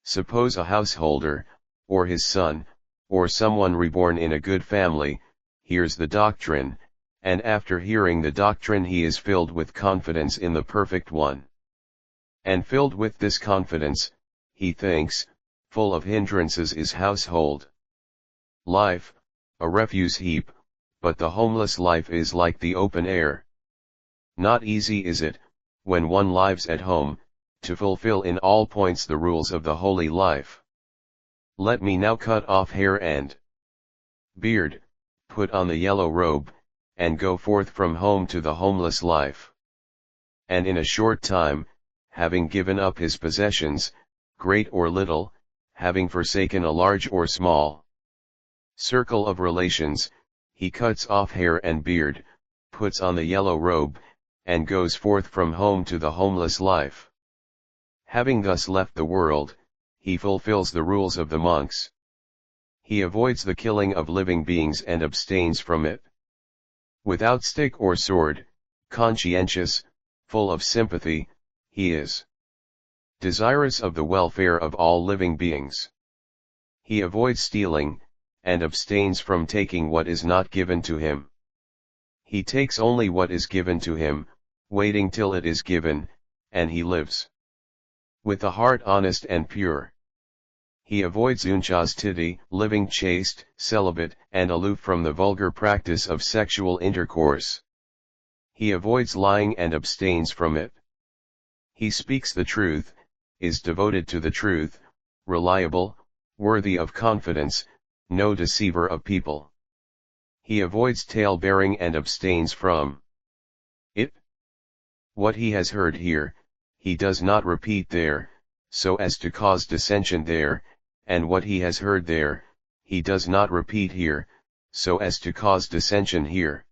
Suppose a householder, or his son, or someone reborn in a good family, hears the doctrine, and after hearing the doctrine he is filled with confidence in the Perfect One. And filled with this confidence, he thinks, full of hindrances is household life, a refuse heap, but the homeless life is like the open air. Not easy is it, when one lives at home, to fulfill in all points the rules of the holy life. Let me now cut off hair and beard, put on the yellow robe, and go forth from home to the homeless life. And in a short time, having given up his possessions, great or little, having forsaken a large or small circle of relations, he cuts off hair and beard, puts on the yellow robe, and goes forth from home to the homeless life. Having thus left the world, he fulfills the rules of the monks. He avoids the killing of living beings and abstains from it. Without stick or sword, conscientious, full of sympathy, he is desirous of the welfare of all living beings. He avoids stealing, and abstains from taking what is not given to him. He takes only what is given to him, waiting till it is given, and he lives with a heart honest and pure. He avoids unchastity, living chaste, celibate, and aloof from the vulgar practice of sexual intercourse. He avoids lying and abstains from it. He speaks the truth, is devoted to the truth, reliable, worthy of confidence, no deceiver of people. He avoids tale-bearing and abstains from it. What he has heard here, he does not repeat there, so as to cause dissension there, and what he has heard there, he does not repeat here, so as to cause dissension here.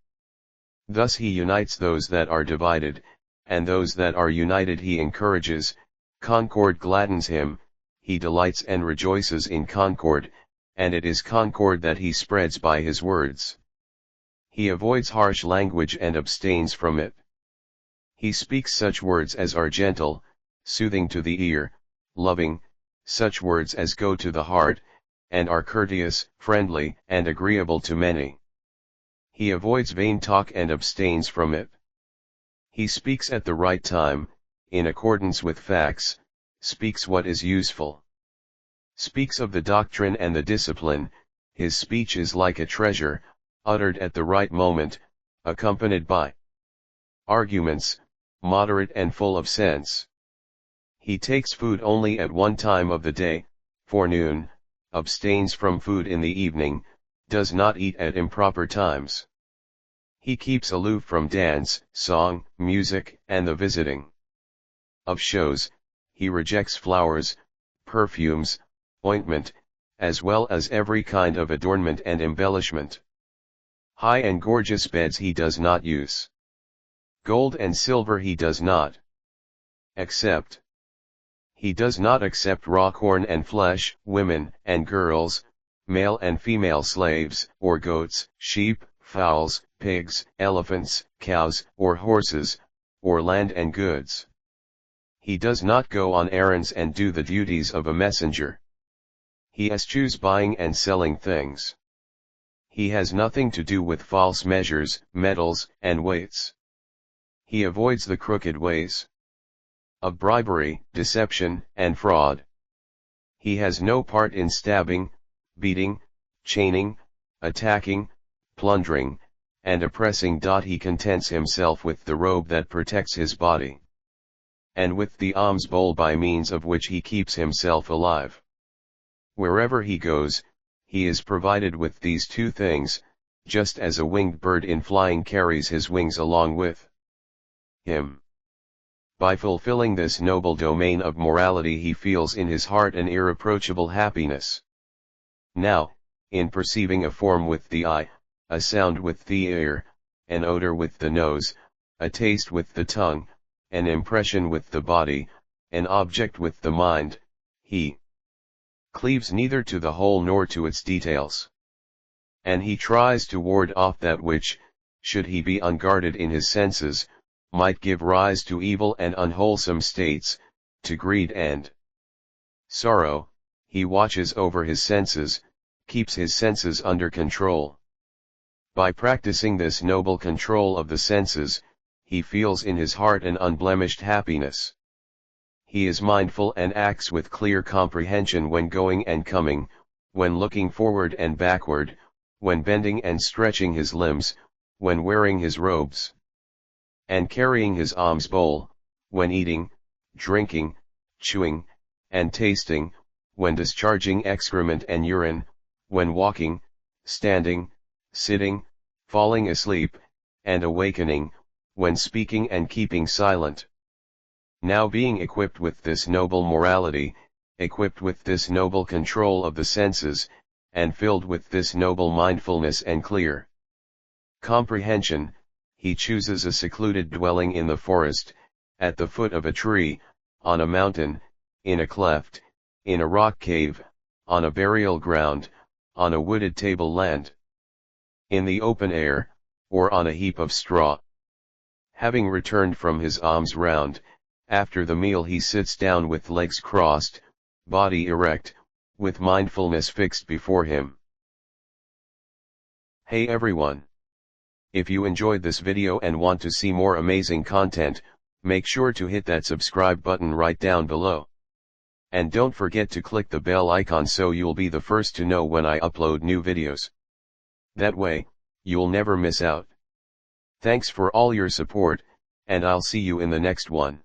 Thus he unites those that are divided, and those that are united he encourages. Concord gladdens him, he delights and rejoices in concord, and it is concord that he spreads by his words. He avoids harsh language and abstains from it. He speaks such words as are gentle, soothing to the ear, loving, such words as go to the heart, and are courteous, friendly, and agreeable to many. He avoids vain talk and abstains from it. He speaks at the right time, in accordance with facts, speaks what is useful. Speaks of the doctrine and the discipline, his speech is like a treasure, uttered at the right moment, accompanied by arguments, moderate and full of sense. He takes food only at one time of the day, forenoon, abstains from food in the evening, does not eat at improper times. He keeps aloof from dance, song, music, and the visiting of shows. He rejects flowers, perfumes, ointment, as well as every kind of adornment and embellishment. High and gorgeous beds he does not use. Gold and silver he does not accept. He does not accept raw corn and flesh, women and girls, male and female slaves, or goats, sheep, fowls, pigs, elephants, cows, or horses, or land and goods. He does not go on errands and do the duties of a messenger. He eschews buying and selling things. He has nothing to do with false measures, metals, and weights. He avoids the crooked ways of bribery, deception, and fraud. He has no part in stabbing, beating, chaining, attacking, plundering, and oppressing. He contents himself with the robe that protects his body, and with the alms bowl by means of which he keeps himself alive. Wherever he goes, he is provided with these two things, just as a winged bird in flying carries his wings along with him. By fulfilling this noble domain of morality he feels in his heart an irreproachable happiness. Now, in perceiving a form with the eye, a sound with the ear, an odor with the nose, a taste with the tongue, an impression with the body, an object with the mind, he cleaves neither to the whole nor to its details. And he tries to ward off that which, should he be unguarded in his senses, might give rise to evil and unwholesome states, to greed and Sorrow, he watches over his senses, keeps his senses under control. By practicing this noble control of the senses, he feels in his heart an unblemished happiness. He is mindful and acts with clear comprehension when going and coming, when looking forward and backward, when bending and stretching his limbs, when wearing his robes, and carrying his alms bowl, when eating, drinking, chewing, and tasting, when discharging excrement and urine, when walking, standing, sitting, falling asleep, and awakening, when speaking and keeping silent. Now being equipped with this noble morality, equipped with this noble control of the senses, and filled with this noble mindfulness and clear comprehension, he chooses a secluded dwelling in the forest, at the foot of a tree, on a mountain, in a cleft, in a rock cave, on a burial ground, on a wooded tableland, in the open air, or on a heap of straw. Having returned from his alms round, after the meal he sits down with legs crossed, body erect, with mindfulness fixed before him. Hey everyone! If you enjoyed this video and want to see more amazing content, make sure to hit that subscribe button right down below. And don't forget to click the bell icon so you'll be the first to know when I upload new videos. That way, you'll never miss out. Thanks for all your support, and I'll see you in the next one.